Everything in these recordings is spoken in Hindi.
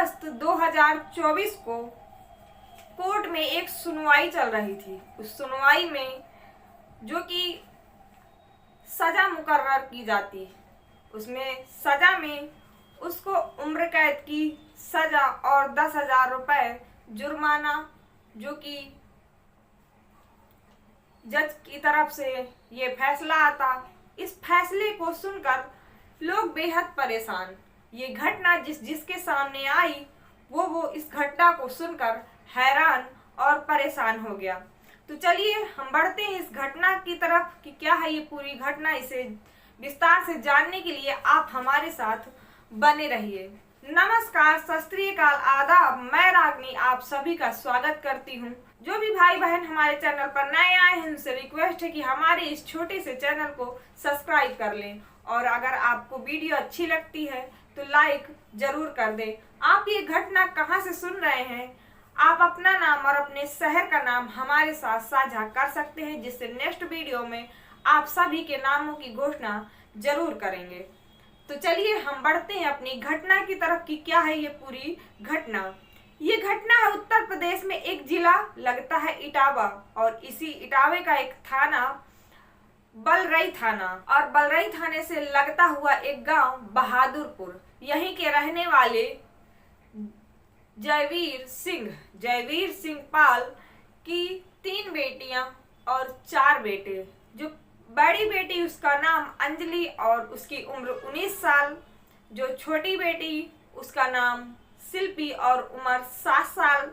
अगस्त 2024 को कोर्ट में एक सुनवाई चल रही थी। उस सुनवाई में जो कि सजा मुकर्रर की जाती, उसमें सजा में उसको उम्र कैद की सजा और 10,000 रुपये जुर्माना, जो कि जज की तरफ से ये फैसला आता। इस फैसले को सुनकर लोग बेहद परेशान। ये घटना जिसके सामने आई वो इस घटना को सुनकर हैरान और परेशान हो गया। तो चलिए हम बढ़ते हैं इस घटना की तरफ कि क्या है ये पूरी घटना। इसे विस्तार से जानने के लिए आप हमारे साथ बने रहिए। नमस्कार, सत श्री अकाल, आदाब। मैं रागनी आप सभी का स्वागत करती हूँ। जो भी भाई बहन हमारे चैनल पर नए आए हैं उनसे रिक्वेस्ट है कि हमारे इस छोटे से चैनल को सब्सक्राइब कर लें, और अगर आपको वीडियो अच्छी लगती है तो लाइक जरूर कर दें। आप ये घटना कहाँ से सुन रहे हैं, आप अपना नाम और अपने शहर का नाम हमारे साथ साझा कर सकते हैं, जिससे नेक्स्ट वीडियो में आप सभी के नामों की घोषणा जरूर करेंगे। तो चलिए हम बढ़ते हैं अपनी घटना की तरफ कि क्या है ये पूरी घटना। ये घटना है उत्तर प्रदेश में एक जिला लगता है इटावा, और इसी इटावे का एक थाना बलरई थाना, और बलरई थाने से लगता हुआ एक गांव बहादुरपुर। यहीं के रहने वाले जयवीर सिंह पाल की 3 बेटियां और 4 बेटे। जो बड़ी बेटी उसका नाम अंजलि और उसकी उम्र 19 साल, जो छोटी बेटी उसका नाम शिल्पी और उम्र 7 साल,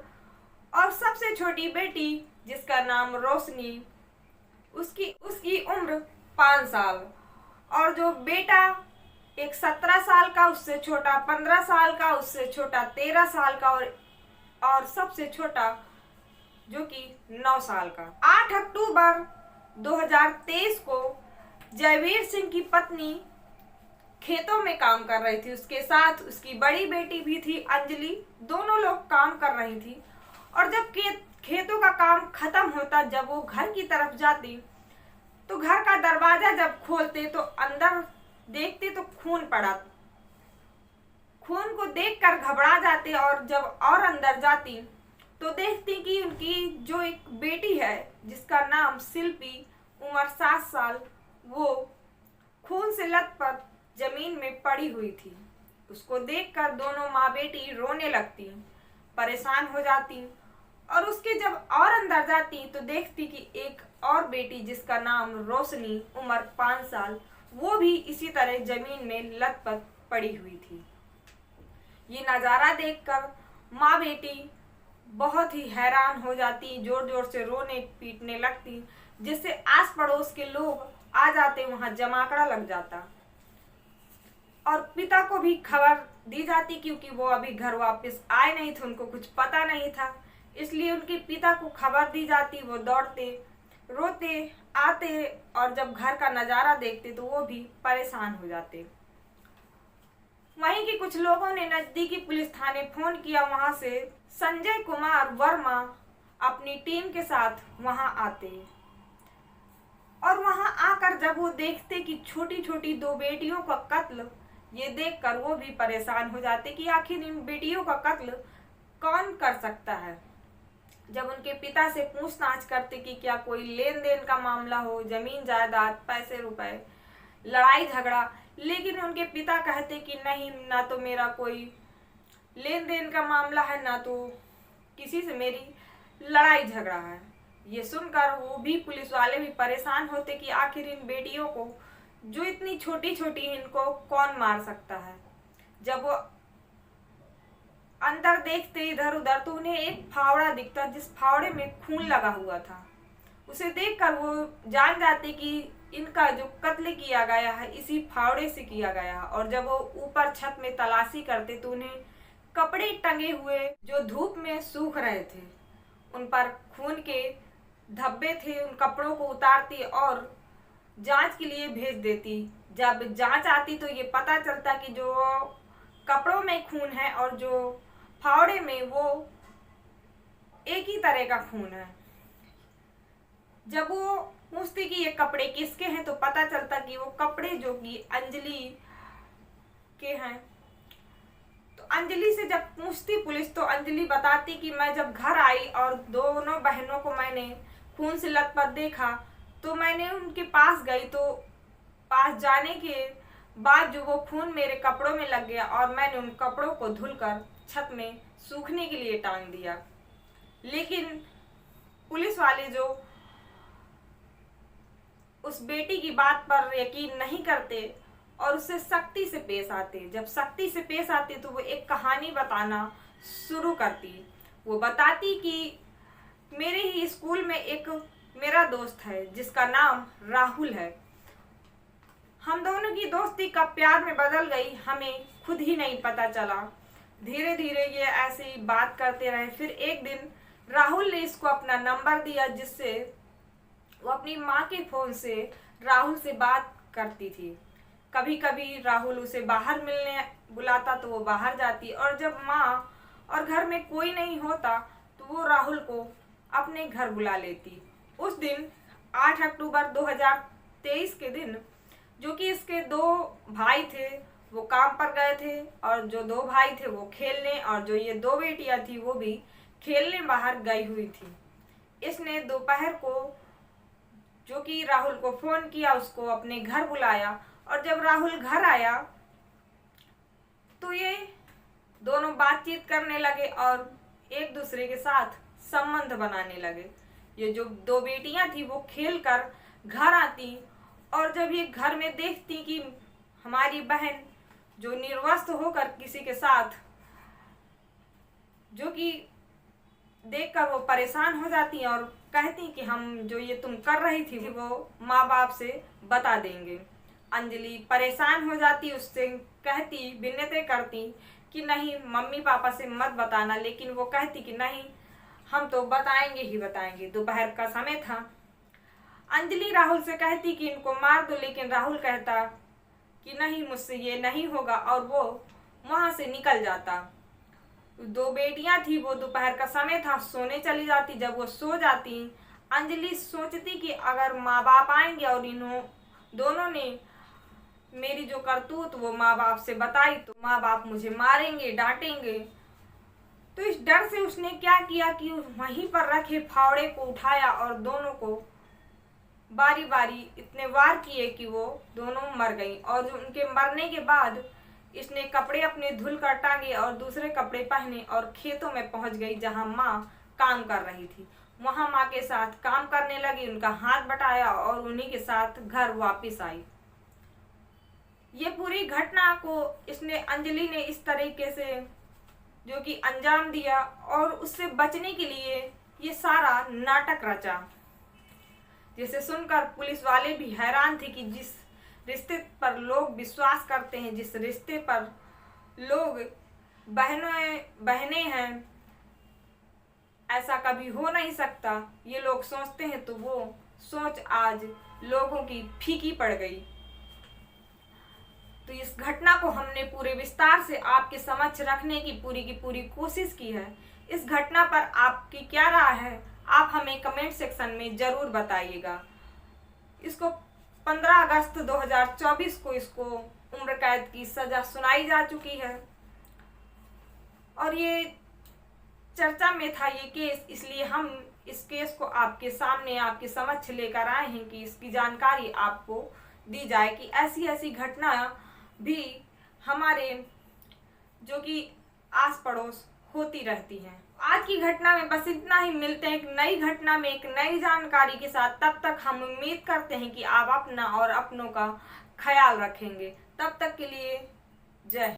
और सबसे छोटी बेटी जिसका नाम रोशनी उसकी उम्र 5 साल, और जो बेटा एक 17 साल का, उससे छोटा 15 साल का, उससे छोटा 13 साल का, और सबसे छोटा जो कि 9 साल का। 8 अक्टूबर 2023 को जयवीर सिंह की पत्नी खेतों में काम कर रही थी। उसके साथ उसकी बड़ी बेटी भी थी अंजलि। दोनों लोग काम कर रही थी, और जब खेतों का काम खत्म होता, जब वो घर की तरफ जाती तो घर का दरवाजा जब खोलते तो अंदर देखते तो खून पड़ा। खून को देखकर घबरा जाते, और जब और अंदर जाती तो देखती कि उनकी जो एक बेटी है जिसका नाम शिल्पी, उम्र 7 साल, वो खून से लथपथ जमीन में पड़ी हुई थी। उसको देखकर दोनों माँ बेटी रोने लगती, परेशान हो जाती, और उसके जब और अंदर जाती तो देखती कि एक और बेटी जिसका नाम रोशनी, उम्र 5 साल, वो भी इसी तरह जमीन में लथपथ पड़ी हुई थी। ये नज़ारा देखकर माँ बेटी बहुत ही हैरान हो जाती, जोर जोर से रोने पीटने लगती, जिससे आस पड़ोस के लोग आ जाते, वहां जमाकड़ा लग जाता, और पिता को भी खबर दी जाती, क्योंकि वो अभी घर वापस आए नहीं थे, उनको कुछ पता नहीं था, इसलिए उनके पिता को खबर दी जाती। वो दौड़ते रोते आते, और जब घर का नज़ारा देखते तो वो भी परेशान हो जाते। वहीं के कुछ लोगों ने नजदीकी पुलिस थाने फोन किया। वहां से संजय कुमार वर्मा अपनी टीम के साथ वहां आते, और वहां आकर जब वो देखते कि छोटी छोटी 2 बेटियों का कत्ल, ये देखकर वो भी परेशान हो जाते कि आखिर इन बेटियों का कत्ल कौन कर सकता है। जब उनके पिता से पूछताछ करते कि क्या कोई लेन देन का मामला हो, जमीन जायदाद, पैसे रुपए, लड़ाई झगड़ा, लेकिन उनके पिता कहते कि नहीं, ना तो मेरा कोई लेन देन का मामला है, ना तो किसी से मेरी लड़ाई झगड़ा है। ये सुनकर वो भी, पुलिस वाले भी परेशान होते कि आखिर इन बेटियों को जो इतनी छोटी छोटी, इनको कौन मार सकता है। जब वो अंदर देखते इधर उधर तो उन्हें एक फावड़ा दिखता, जिस फावड़े में खून लगा हुआ था। उसे देखकर वो जान जाते कि इनका जो कत्ल किया गया है इसी फावड़े से किया गया है। और जब वो ऊपर छत में तलाशी करते तो उन्हें कपड़े टंगे हुए जो धूप में सूख रहे थे, उन पर खून के धब्बे थे। उन कपड़ों को उतारती और जांच के लिए भेज देती। जब जांच आती तो ये पता चलता कि जो कपड़ों में खून है और जो फावड़े में, वो एक ही तरह का खून है। जब वो पूछती कि ये कपड़े किसके हैं तो पता चलता कि वो कपड़े जो कि अंजलि के हैं। तो अंजलि से जब पूछती पुलिस तो अंजलि बताती कि मैं जब घर आई और दोनों बहनों को मैंने खून से लथपथ देखा तो मैंने उनके पास गई, तो पास जाने के बाद जो वो खून मेरे कपड़ों में लग गया और मैंने उन कपड़ों को धुलकर छत में सूखने के लिए टांग दिया। लेकिन पुलिस वाले जो उस बेटी की बात पर यकीन नहीं करते और उससे सख्ती से पेश आते। जब सख्ती से पेश आते तो वो एक कहानी बताना शुरू करती। वो बताती कि मेरे ही स्कूल में एक मेरा दोस्त है जिसका नाम राहुल है। हम दोनों की दोस्ती कब प्यार में बदल गई हमें खुद ही नहीं पता चला। धीरे धीरे ये ऐसे ही बात करते रहे। फिर एक दिन राहुल ने इसको अपना नंबर दिया जिससे वो अपनी माँ के फ़ोन से राहुल से बात करती थी। कभी कभी राहुल उसे बाहर मिलने बुलाता तो वो बाहर जाती, और जब माँ और घर में कोई नहीं होता तो वो राहुल को अपने घर बुला लेती। उस दिन 8 अक्टूबर 2023 के दिन, जो कि इसके 2 भाई थे वो काम पर गए थे और जो 2 भाई थे वो खेलने, और जो ये 2 बेटियां थी वो भी खेलने बाहर गई हुई थी। इसने दोपहर को जो कि राहुल को फोन किया, उसको अपने घर बुलाया, और जब राहुल घर आया तो ये दोनों बातचीत करने लगे और एक दूसरे के साथ संबंध बनाने लगे। ये जो 2 बेटियां थी वो खेल कर घर आती और जब ये घर में देखती कि हमारी बहन जो निर्वस्त्र होकर किसी के साथ, जो कि देखकर वो परेशान हो जाती और कहती कि हम जो ये तुम कर रही थी वो माँ बाप से बता देंगे। अंजलि परेशान हो जाती, उससे कहती, विनती करती कि नहीं मम्मी पापा से मत बताना, लेकिन वो कहती कि नहीं हम तो बताएंगे ही बताएंगे। दोपहर का समय था। अंजलि राहुल से कहती कि इनको मार दो, लेकिन राहुल कहता कि नहीं मुझसे ये नहीं होगा और वो वहां से निकल जाता। 2 बेटियां थी, वो दोपहर का समय था, सोने चली जाती। जब वो सो जाती अंजलि सोचती कि अगर माँ बाप आएंगे और इन्हों दोनों ने मेरी जो करतूत वो माँ बाप से बताई तो माँ बाप मुझे मारेंगे, डांटेंगे। तो इस डर से उसने क्या किया कि वहीं पर रखे फावड़े को उठाया और दोनों को बारी बारी इतने वार किए कि वो दोनों मर गईं। और उनके मरने के बाद इसने कपड़े अपने धुल कर टांगे और दूसरे कपड़े पहने और खेतों में पहुंच गई जहां माँ काम कर रही थी। वहां माँ के साथ काम करने लगी, उनका हाथ बटाया और उन्हीं के साथ घर वापस आई। ये पूरी घटना को इसने अंजलि ने इस तरीके से जो कि अंजाम दिया और उससे बचने के लिए ये सारा नाटक रचा, जिसे सुनकर पुलिस वाले भी हैरान थे कि जिस रिश्ते पर लोग विश्वास करते हैं, जिस रिश्ते पर लोग बहनें हैं, ऐसा कभी हो नहीं सकता ये लोग सोचते हैं। तो वो सोच आज लोगों की फीकी पड़ गई। तो इस घटना को हमने पूरे विस्तार से आपके समक्ष रखने की पूरी कोशिश की है। इस घटना पर आपकी क्या राय है आप हमें कमेंट सेक्शन में जरूर बताइएगा। इसको 15 अगस्त 2024 को इसको उम्र कैद की सजा सुनाई जा चुकी है और ये चर्चा में था ये केस, इसलिए हम इस केस को आपके सामने आपके समक्ष लेकर आए हैं कि इसकी जानकारी आपको दी जाए कि ऐसी घटना भी हमारे जो कि आस पड़ोस होती रहती हैं। आज की घटना में बस इतना ही। मिलते हैं एक नई घटना में एक नई जानकारी के साथ। तब तक हम उम्मीद करते हैं कि आप अपना और अपनों का ख्याल रखेंगे। तब तक के लिए जय।